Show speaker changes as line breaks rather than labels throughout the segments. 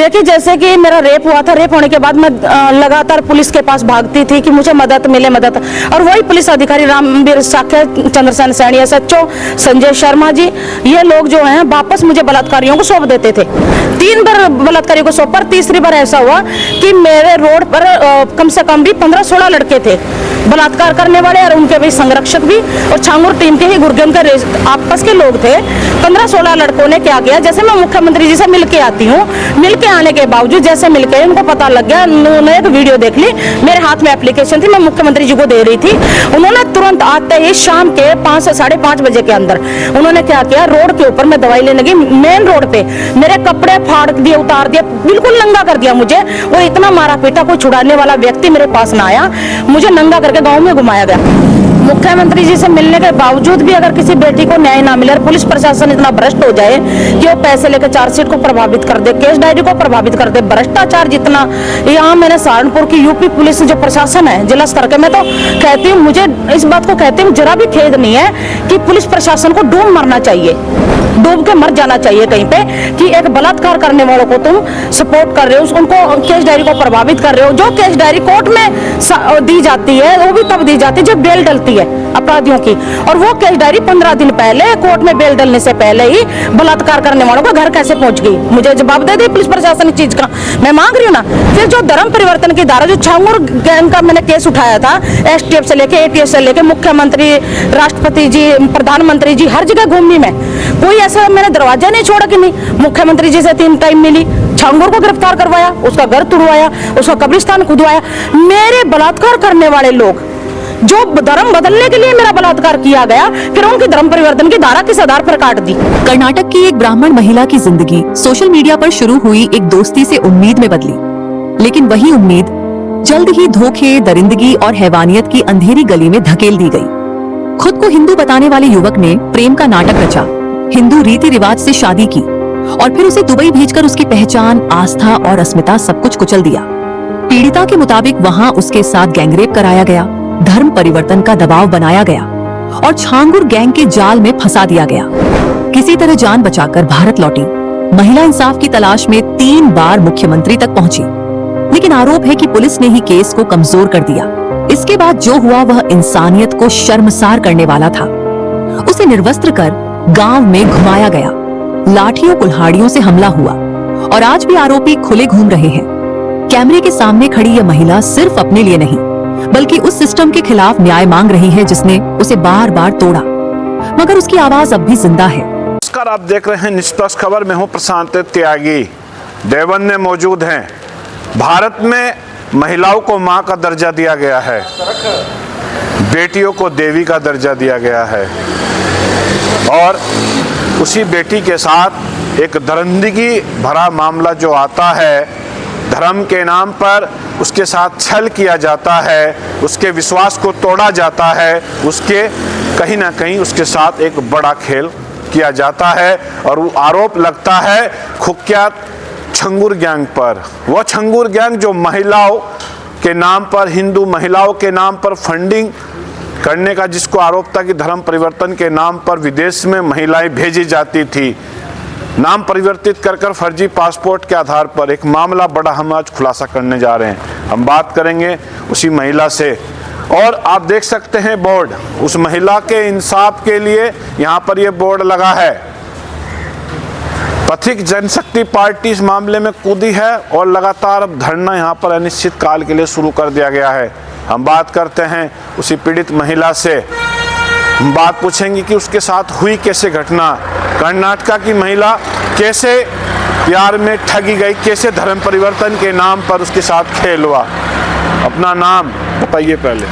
देखिए, जैसे कि मेरा रेप हुआ था, रेप होने के बाद मैं लगातार पुलिस के पास भागती थी कि मुझे मदद मिले, मदद। और वही पुलिस अधिकारी रामवीर साख्य, चंद्रसेन सैनी, SHO संजय शर्मा जी, ये लोग जो हैं वापस मुझे बलात्कारियों को सौंप देते थे। 3 बार बलात्कारियों को सौंप, पर तीसरी बार ऐसा हुआ कि मेरे रोड पर कम से कम भी 15-16 लड़के थे बलात्कार करने वाले, और उनके भी संरक्षक भी, और छांगुर टीम के ही गुरगन के आपस के लोग थे। 15-16 लड़कों ने क्या किया, जैसे मैं मुख्यमंत्री जी से मिलके आती हूँ, मिलके आने के बावजूद जैसे मिलके उनको पता लग गया, उन्होंने एक वीडियो देख ली, मेरे हाथ में एप्लीकेशन थी, मैं मुख्यमंत्री जी को दे रही थी। उन्होंने तुरंत आते ही शाम के 5 से 5:30 बजे के अंदर उन्होंने क्या किया, रोड के ऊपर मैं दवाई लेने गई, मेन रोड पे मेरे कपड़े फाड़ दिए, उतार दिए, बिल्कुल नंगा कर दिया मुझे। वो इतना मारा पीटा, कोई छुड़ाने वाला व्यक्ति मेरे पास ना आया, मुझे नंगा करके गांव में घुमाया गया। मुख्यमंत्री जी से मिलने के बावजूद भी अगर किसी बेटी को न्याय ना मिले और पुलिस प्रशासन इतना भ्रष्ट हो जाए कि वो पैसे लेकर चार्जशीट को प्रभावित कर दे, केस डायरी को प्रभावित कर दे, भ्रष्टाचार जितना यहाँ मैंने सहारनपुर की यूपी पुलिस जो प्रशासन है जिला स्तर के, मैं तो कहती हूँ, मुझे इस बात को कहती हूँ, जरा भी खेद नहीं है कि पुलिस प्रशासन को डूब मरना चाहिए, डूब के मर जाना चाहिए कहीं पे, कि एक बलात्कार करने वालों को तुम सपोर्ट कर रहे हो, उनको केस डायरी को प्रभावित कर रहे हो। जो केस डायरी कोर्ट में दी जाती है वो भी तब दी जाती है जब बेल डलती है अपराधियों की, और वो केस डायरी 15 दिन पहले कोर्ट में बेल डलने से पहले ही बलात्कार करने वालों का घर कैसे पहुंच गई, मुझे जवाब दे दी पुलिस प्रशासन इस चीज का, मैं मांग रही हूँ ना। फिर जो धर्म परिवर्तन की धारा, जो छांगुर गैंग का मैंने केस उठाया था, STF से लेके ATS से लेके मुख्यमंत्री, राष्ट्रपति जी, प्रधानमंत्री जी, हर जगह घूमी मैं, कोई ऐसा मैंने दरवाजा नहीं छोड़ा कि नहीं। मुख्यमंत्री जी से 3 टाइम मिली, छांगुर को गिरफ्तार करवाया, उसका घर तुड़वाया, उसका कब्रिस्तान खुदवाया। मेरे बलात्कार करने वाले लोग, जो धर्म बदलने के लिए मेरा बलात्कार किया गया, फिर उनकी धर्म परिवर्तन की धारा किस आधार पर काट दी।
कर्नाटक की एक ब्राह्मण महिला की जिंदगी सोशल मीडिया पर शुरू हुई एक दोस्ती से उम्मीद में बदली, लेकिन वही उम्मीद जल्द ही धोखे, दरिंदगी और हैवानियत की अंधेरी गली में धकेल दी गई। खुद को हिंदू बताने वाले युवक ने प्रेम का नाटक रचा, हिंदू रीति रिवाज से शादी की और फिर उसे दुबई भेजकर उसकी पहचान, आस्था और अस्मिता सब कुछ कुचल दिया। पीड़िता के मुताबिक वहां उसके साथ गैंगरेप कराया गया, धर्म परिवर्तन का दबाव बनाया गया और छांगुर गैंग के जाल में फंसा दिया गया। किसी तरह जान बचाकर भारत लौटी महिला इंसाफ की तलाश में 3 बार मुख्यमंत्री तक पहुंची, लेकिन आरोप है कि पुलिस ने ही केस को कमजोर कर दिया। इसके बाद जो हुआ वह इंसानियत को शर्मसार करने वाला था। उसे निर्वस्त्र कर गांव में घुमाया गया, लाठियों कुल्हाड़ियों से हमला हुआ और आज भी आरोपी खुले घूम रहे हैं। कैमरे के सामने खड़ी यह महिला सिर्फ अपने लिए नहीं बल्कि उस सिस्टम के खिलाफ न्याय मांग रही है जिसने उसे बार बार तोड़ा, मगर उसकी आवाज अब भी जिंदा है।
नमस्कार, आप देख रहे हैं निष्पक्ष खबर। मैं हूं प्रशांत त्यागी। देवन में मौजूद हैं। भारत में महिलाओं को मां का दर्जा दिया गया है, बेटियों को देवी का दर्जा दिया गया है, और उसी बेटी के साथ एक दरिंदगी भरा मामला जो आता है, धर्म के नाम पर उसके साथ छल किया जाता है, उसके विश्वास को तोड़ा जाता है, उसके कहीं ना कहीं उसके साथ एक बड़ा खेल किया जाता है और वो आरोप लगता है कुख्यात छंगुर गैंग पर। वो छंगुर गैंग जो महिलाओं के नाम पर, हिंदू महिलाओं के नाम पर फंडिंग करने का जिसको आरोप था कि धर्म परिवर्तन के नाम पर विदेश में महिलाएं भेजी जाती थी, नाम परिवर्तित कर फर्जी पासपोर्ट के आधार पर, एक मामला बड़ा हम आज खुलासा करने जा रहे हैं। हम बात करेंगे उसी महिला से, और आप देख सकते हैं बोर्ड, उस महिला के इंसाफ के लिए यहाँ पर ये बोर्ड लगा है। पथिक जनशक्ति पार्टी इस मामले में कूदी है और लगातार अब धरना यहाँ पर अनिश्चित काल के लिए शुरू कर दिया गया है। हम बात करते हैं उसी पीड़ित महिला से, हम बात पूछेंगे कि उसके साथ हुई कैसे घटना, कर्नाटक की महिला कैसे प्यार में ठगी गई, कैसे धर्म परिवर्तन के नाम पर उसके साथ खेल हुआ। अपना नाम बताइए पहले।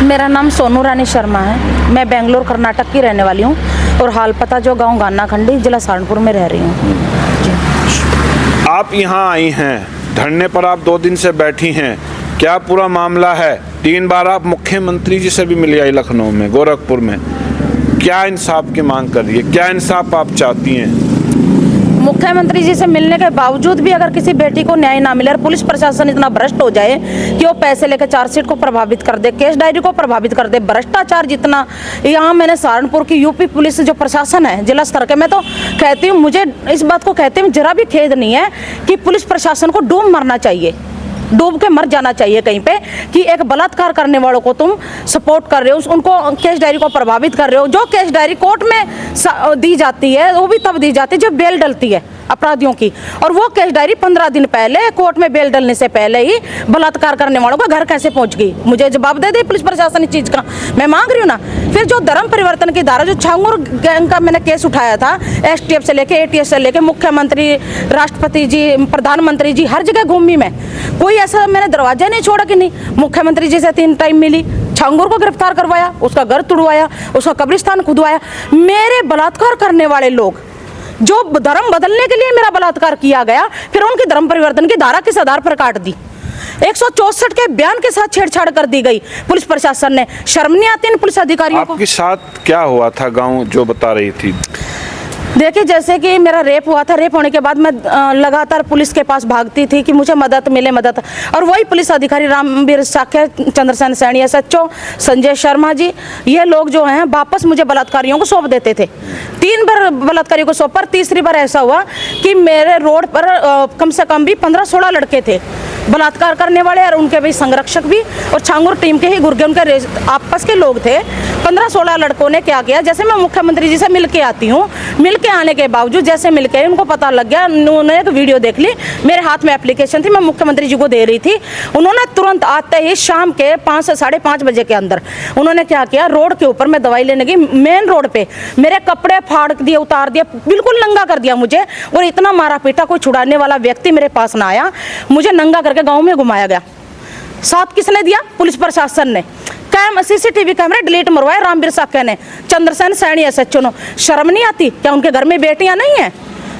मेरा नाम सोनू रानी शर्मा है, मैं बेंगलोर कर्नाटक की रहने वाली हूँ और हाल पता जो गांव गाना खंडी जिला सहारनपुर में रह रही हूँ।
आप यहाँ आई हैं, धरने पर आप 2 दिन से बैठी हैं, क्या पूरा मामला है? 3 बार आप मुख्यमंत्री जी से भी मिली आई लखनऊ में, गोरखपुर में, क्या इंसाफ की मांग कर रही है, क्या इंसाफ आप चाहती हैं?
मुख्यमंत्री जी से मिलने के बावजूद भी अगर किसी बेटी को न्याय ना मिले और पुलिस प्रशासन इतना भ्रष्ट हो जाए कि वो पैसे लेकर चार्जशीट को प्रभावित कर दे, केस डायरी को प्रभावित कर दे, भ्रष्टाचार जितना यहाँ मैंने सहारनपुर की यूपी पुलिस जो प्रशासन है जिला स्तर के, मैं तो कहती हूँ, मुझे इस बात को कहते हुए जरा भी खेद नहीं है कि पुलिस प्रशासन को डूब मरना चाहिए, डूब के मर जाना चाहिए कहीं पे, कि एक बलात्कार करने वालों को तुम सपोर्ट कर रहे हो, उनको केस डायरी को प्रभावित कर रहे हो। जो केस डायरी कोर्ट में दी जाती है वो भी तब दी जाती है जब बेल डलती है अपराधियों की, और वो केस डायरी 15 दिन पहले कोर्ट में बेल डलने से पहले ही बलात्कार करने वालों का घर कैसे पहुंच गई? मुझे जवाब दे दे पुलिस प्रशासन इस चीज का, मैं मांग रही हूँ ना। फिर जो धर्म परिवर्तन की धारा, जो छांगुर गैंग का मैंने केस उठाया था, एसटीएफ से लेके एटीएस से लेके मुख्यमंत्री, राष्ट्रपति जी, प्रधानमंत्री जी, हर जगह घूमी मैं, कोई ऐसा मैंने दरवाजा नहीं छोड़ा कि नहीं। मुख्यमंत्री जी से 3 टाइम मिली, छांगुर को गिरफ्तार करवाया, उसका घर तुड़वाया, उसका कब्रिस्तान खुदवाया। मेरे बलात्कार करने वाले लोग जो धर्म बदलने के लिए मेरा बलात्कार किया गया, फिर उनकी धर्म परिवर्तन की धारा किस आधार पर काट दी? 164 के बयान के साथ छेड़छाड़ कर दी गई पुलिस प्रशासन ने। शर्म नहीं आती इन पुलिस अधिकारियों को?
आपके साथ क्या हुआ था गांव जो बता रही थी?
देखिए, जैसे कि मेरा रेप हुआ था, रेप होने के बाद मैं लगातार पुलिस के पास भागती थी कि मुझे मदद मिले, मदद। और वही पुलिस अधिकारी रामवीर साख्य, चंद्रसेन सैनी, एसएचओ संजय शर्मा जी, ये लोग जो हैं वापस मुझे बलात्कारियों को सौंप देते थे। 3 बार बलात्कारियों को सौंप, पर तीसरी बार ऐसा हुआ कि मेरे रोड पर कम से कम भी 15-16 लड़के थे बलात्कार करने वाले, और उनके भी संरक्षक भी, और छांगुर टीम के ही गुर्गे उनके आपस के लोग थे। 15-16 लड़कों ने क्या किया, जैसे मैं मुख्यमंत्री जी से मिल के आती हूँ, मिल के आने के बावजूद जैसे मिल के उनको पता लग गया, उन्होंने एक वीडियो देख ली, मेरे हाथ में एप्लीकेशन थी, मैं मुख्यमंत्री जी को दे रही थी। उन्होंने तुरंत आते ही शाम के 5 से 5:30 बजे के अंदर उन्होंने क्या किया, रोड के ऊपर मैं दवाई लेने गई, मेन रोड पे मेरे कपड़े फाड़ दिए, उतार दिया, बिल्कुल नंगा कर दिया मुझे, और इतना मारा पीटा, कोई छुड़ाने वाला व्यक्ति मेरे पास ना आया, मुझे नंगा करके गाँव में घुमाया गया। साथ किसने दिया? पुलिस प्रशासन ने। सीसीटीवी कैमरे डिलीट मरवाए रामवीर साख्य ने, चंद्रसेन सैनी एसएचओ ने। शर्म नहीं आती क्या? उनके घर में बेटियां नहीं हैं?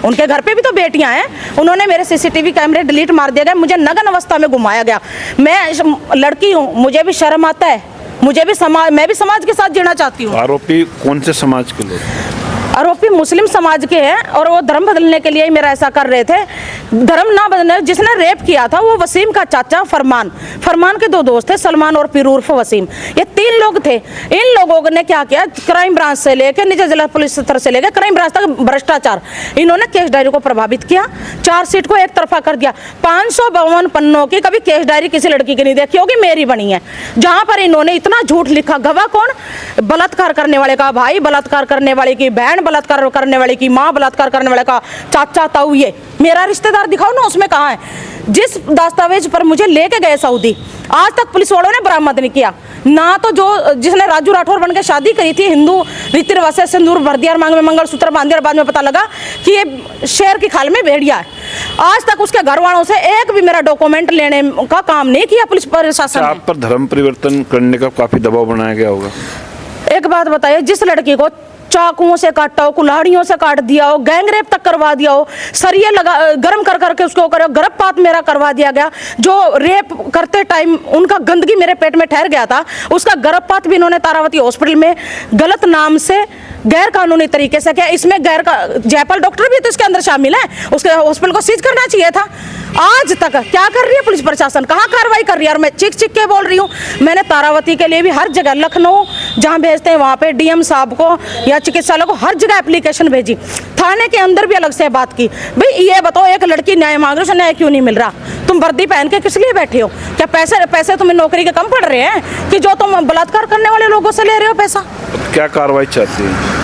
उनके घर पे भी तो बेटियां हैं। उन्होंने मेरे सीसीटीवी कैमरे डिलीट मार दिए गए, मुझे नग्न अवस्था में घुमाया गया। मैं लड़की हूँ, मुझे भी शर्म आता है, मुझे भी मैं भी समाज के साथ जीना चाहती हूँ।
आरोपी कौन से समाज के लोग?
आरोपी मुस्लिम समाज के हैं, और वो धर्म बदलने के लिए ही मेरा ऐसा कर रहे थे। धर्म ना बदलने, जिसने रेप किया था वो वसीम का चाचा फरमान, फरमान के 2 दोस्त थे, सलमान और पीर उर्फ वसीम, ये 3 लोग थे। इन लोगों ने क्या किया, क्राइम ब्रांच से लेकर नीचे जिला पुलिस स्तर से लेकर क्राइम ब्रांच तक भ्रष्टाचार, इन्होंने केस डायरी को प्रभावित किया, चार्जशीट को एक तरफा कर दिया। 552 पन्नों की कभी केस डायरी किसी लड़की की नहीं देखी होगी, मेरी बनी है, जहां पर इन्होंने इतना झूठ लिखा। गवाह कौन? बलात्कार करने वाले का भाई, बलात्कार करने वाले की बहन, बलात्कार करने वाले की माँ, बलात्कार करने वाले का चाचा, ताऊ, ये मेरा रिश्तेदार दिखाओ ना, उसमें कहाँ है? जिस दस्तावेज पर मुझे लेके गए सऊदी, आज तक पुलिस वालों ने बरामद नहीं किया ना। तो जो जिसने राजू राठौर बन के शादी करी थी, हिंदू रीति रिवाज से सिंदूर भर दिया, मांग में मंगलसूत्र बांध दिया, बाद में पता लगा कि ये शेर की खाल में भेड़िया है। आज तक उसके घर वालों से एक भी मेरा डॉक्यूमेंट लेने का काम नहीं किया पुलिस प्रशासन ने।
आप पर धर्म परिवर्तन करने का काफी दबाव बनाया गया होगा।
एक बात बताइए, जिस लड़की को चाकुओं से काटा हो, कुल्हाड़ियों से काट दिया हो, गैंग रेप तक करवा दिया हो, सरिये लगा गर्म कर करके उसको करो, गर्भपात मेरा करवा दिया गया, जो रेप करते टाइम उनका गंदगी मेरे पेट में ठहर गया था, उसका गर्भपात भी इन्होंने तारावती हॉस्पिटल में गलत नाम से गैर कानूनी तरीके से किया। इसमें जयपाल डॉक्टर भी तो इसके अंदर शामिल है, उसके हॉस्पिटल को सीज करना चाहिए था। आज तक क्या कर रही है पुलिस प्रशासन, कहाँ कार्रवाई कर रही है? और मैं चिक चिक के बोल रही हूँ, मैंने तारावती के लिए भी हर जगह, लखनऊ जहाँ भेजते हैं वहाँ पे डीएम साहब को या चिकित्सालय को हर जगह एप्लीकेशन भेजी, थाने के अंदर भी अलग से बात की। भाई ये बताओ, एक लड़की न्याय मांग रही है, न्याय क्यों नहीं मिल रहा? तुम वर्दी पहन के किस लिए बैठे हो? क्या पैसे तुम्हें नौकरी के कम पड़ रहे हैं कि जो तुम बलात्कार करने वाले लोगों से ले रहे हो पैसा?
क्या कार्रवाई चाहती है?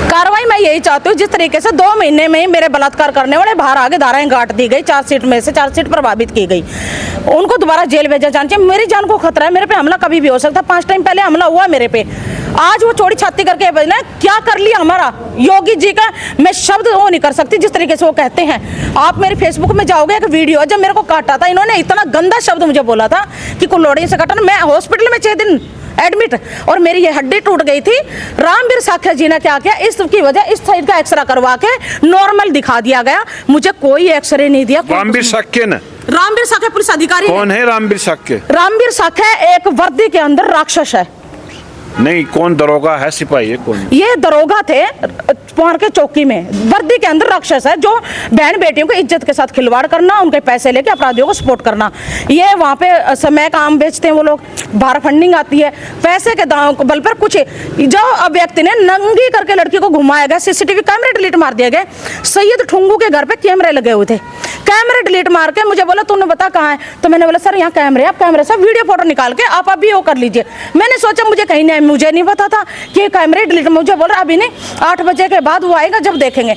कार्रवाई मैं यही चाहती हूँ, जिस तरीके से 2 महीने में ही मेरे बलात्कार करने वाले बाहर आगे धाराएं गांठ दी गई, चार्जशीट में से चार्जशीट प्रभावित की गई, उनको दोबारा जेल भेजा जाना चाहिए। मेरी जान को खतरा है, मेरे पे हमला कभी भी हो सकता है। 5 टाइम पहले हमला हुआ मेरे पे, आज वो चौड़ी छाती करके बजना क्या कर लिया हमारा योगी जी का, मैं शब्द वो नहीं कर सकती जिस तरीके से वो कहते हैं। आप मेरे फेसबुक में जाओगे, एक वीडियो, जब मेरे को काटा था इन्होंने इतना गंदा शब्द मुझे बोला था कि कुल्हाड़ी से काटा। मैं हॉस्पिटल में 6 दिन एडमिट, और मेरी ये हड्डी टूट गई थी। रामवीर साख्य जी ने क्या किया, इसकी वजह इस साइड का एक्सरे करवा के नॉर्मल दिखा दिया गया, मुझे कोई एक्सरे नहीं दिया।
रामवीर साख्य ने?
रामवीर साख्य पुलिस अधिकारी।
कौन है रामवीर साख्य?
रामवीर साख्य एक वर्दी के अंदर राक्षस है।
नहीं, कौन दरोगा है, सिपाही है, कौन?
ये दरोगा थे, कुंवर के चौकी में वर्दी के अंदर राक्षस है, जो बहन बेटियों की इज्जत के साथ खिलवाड़ करना, उनके पैसे लेके अपराधियों को सपोर्ट करना। ये वहाँ पे समय का आम बेचते हैं वो लोग, बाहर फंडिंग आती है, पैसे के दांव बल पर कुछ जो व्यक्ति ने नंगी करके लड़की को घुमाया गया, सीसीटीवी कैमरे डिलीट मार दिए गए। सैयद ठुंगू के घर पे कैमरे लगे हुए थे, कैमरे डिलीट मार के मुझे बोला तूने बता कहाँ है, तो मैंने बोला सर यहाँ कैमरे, आप कैमरे से वीडियो फोटो निकाल के आप अभी वो कर लीजिए। मैंने सोचा मुझे कहीं नहीं, मुझे नहीं पता था कि कैमरे डिलीट, मुझे बोल रहा अभी नहीं, 8 बजे के बाद वो आएगा जब देखेंगे।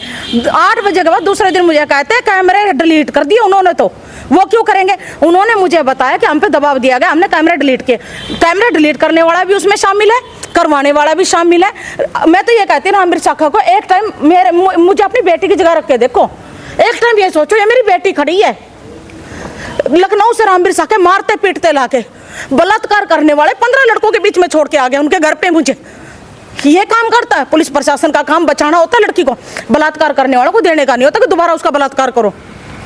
8 बजे के बाद दूसरे दिन मुझे कहते हैं कैमरे डिलीट कर दिए उन्होंने, तो वो क्यों करेंगे? उन्होंने मुझे बताया कि हम पे दबाव दिया गया, हमने कैमरे डिलीट किए। कैमरे डिलीट करने वाला भी उसमें शामिल है, करवाने वाला भी शामिल है। मैं तो ये कहती हूँ रामवीर शाखा को, एक टाइम मुझे अपनी बेटी की जगह रख के देखो, एक टाइम ये सोचो ये मेरी बेटी खड़ी है, लखनऊ से रामवीर शाखा मारते पीटते लाके बलात्कार करने वाले 15 लड़कों के बीच में छोड़ के आ गया उनके घर पे। मुझे ये काम करता है पुलिस प्रशासन का काम, बचाना होता है लड़की को, बलात्कार करने वालों को देने का नहीं होता कि दोबारा उसका बलात्कार करो।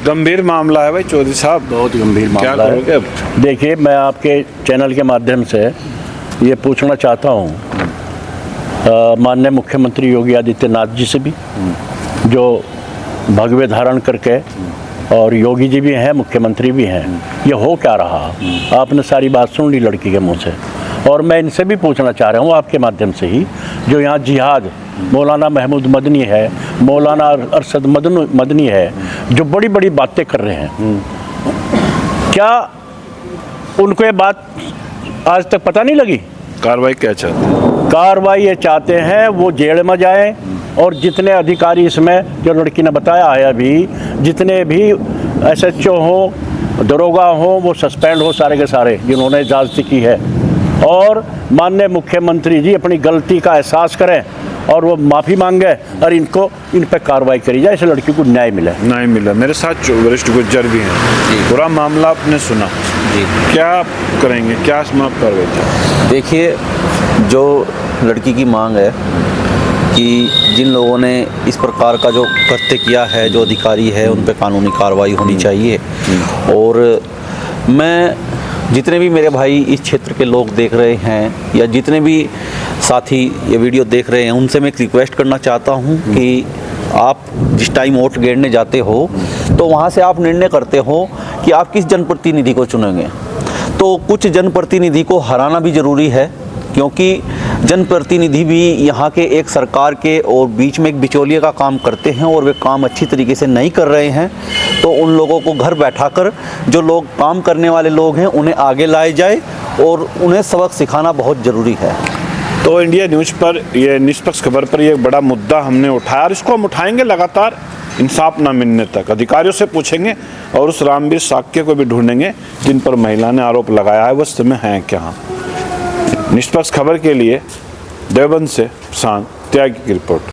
गंभीर मामला है भाई चौधरी साहब,
बहुत गंभीर
क्या
मामला
करोगे
है।
अब?
देखिए, मैं आपके चैनल के माध्यम से ये पूछना चाहता हूँ माननीय मुख्यमंत्री योगी आदित्यनाथ जी से भी, जो भगवे धारण करके, और योगी जी भी हैं, मुख्यमंत्री भी हैं, ये हो क्या रहा? आपने सारी बात सुन ली लड़की के मुंह से, और मैं इनसे भी पूछना चाह रहा हूँ आपके माध्यम से ही, जो यहाँ जिहाद मौलाना महमूद मदनी है, मौलाना अरशद मदनी है, जो बड़ी बड़ी बातें कर रहे हैं, क्या उनको ये बात आज तक पता नहीं लगी?
कार्रवाई क्या चाहते हैं?
कार्रवाई ये चाहते हैं वो जेल में जाएं, और जितने अधिकारी इसमें, जो लड़की ने बताया है अभी, जितने भी SHO हो, दरोगा हो, वो सस्पेंड हो सारे के सारे जिन्होंने इजाज़त की है, और माननीय मुख्यमंत्री जी अपनी गलती का एहसास करें और वो माफ़ी मांगे, और इन पर कार्रवाई करी जाए, इस लड़की को न्याय मिले।
नहीं मिला। मेरे साथ वरिष्ठ गुज्जर भी हैं, पूरा मामला आपने सुना
जी।
क्या करेंगे, क्या समाप्त कर देते?
देखिए, जो लड़की की मांग है कि जिन लोगों ने इस प्रकार का जो कृत्य किया है, जो अधिकारी है, उन पे कानूनी कार्रवाई होनी चाहिए। और मैं जितने भी मेरे भाई इस क्षेत्र के लोग देख रहे हैं, या जितने भी साथी ये वीडियो देख रहे हैं, उनसे मैं एक रिक्वेस्ट करना चाहता हूं कि आप जिस टाइम वोट गिरने जाते हो, तो वहां से आप निर्णय करते हो कि आप किस जनप्रतिनिधि को चुनेंगे। तो कुछ जनप्रतिनिधि को हराना भी ज़रूरी है, क्योंकि जनप्रतिनिधि भी यहाँ के एक सरकार के और बीच में एक बिचौलिए का काम करते हैं, और वे काम अच्छी तरीके से नहीं कर रहे हैं। तो उन लोगों को घर बैठाकर, जो लोग काम करने वाले लोग हैं, उन्हें आगे लाए जाए, और उन्हें सबक सिखाना बहुत ज़रूरी है।
तो इंडिया न्यूज़ पर, ये निष्पक्ष खबर पर, ये बड़ा मुद्दा हमने उठाया, और इसको हम उठाएंगे लगातार इंसाफ ना मिलने तक। अधिकारियों से पूछेंगे, और उस रामवीर शाक्य को भी ढूंढेंगे जिन पर महिला ने आरोप लगाया है, वो समय हैं क्या। निष्पक्ष खबर के लिए देवबंद से प्रशांत त्यागी की रिपोर्ट।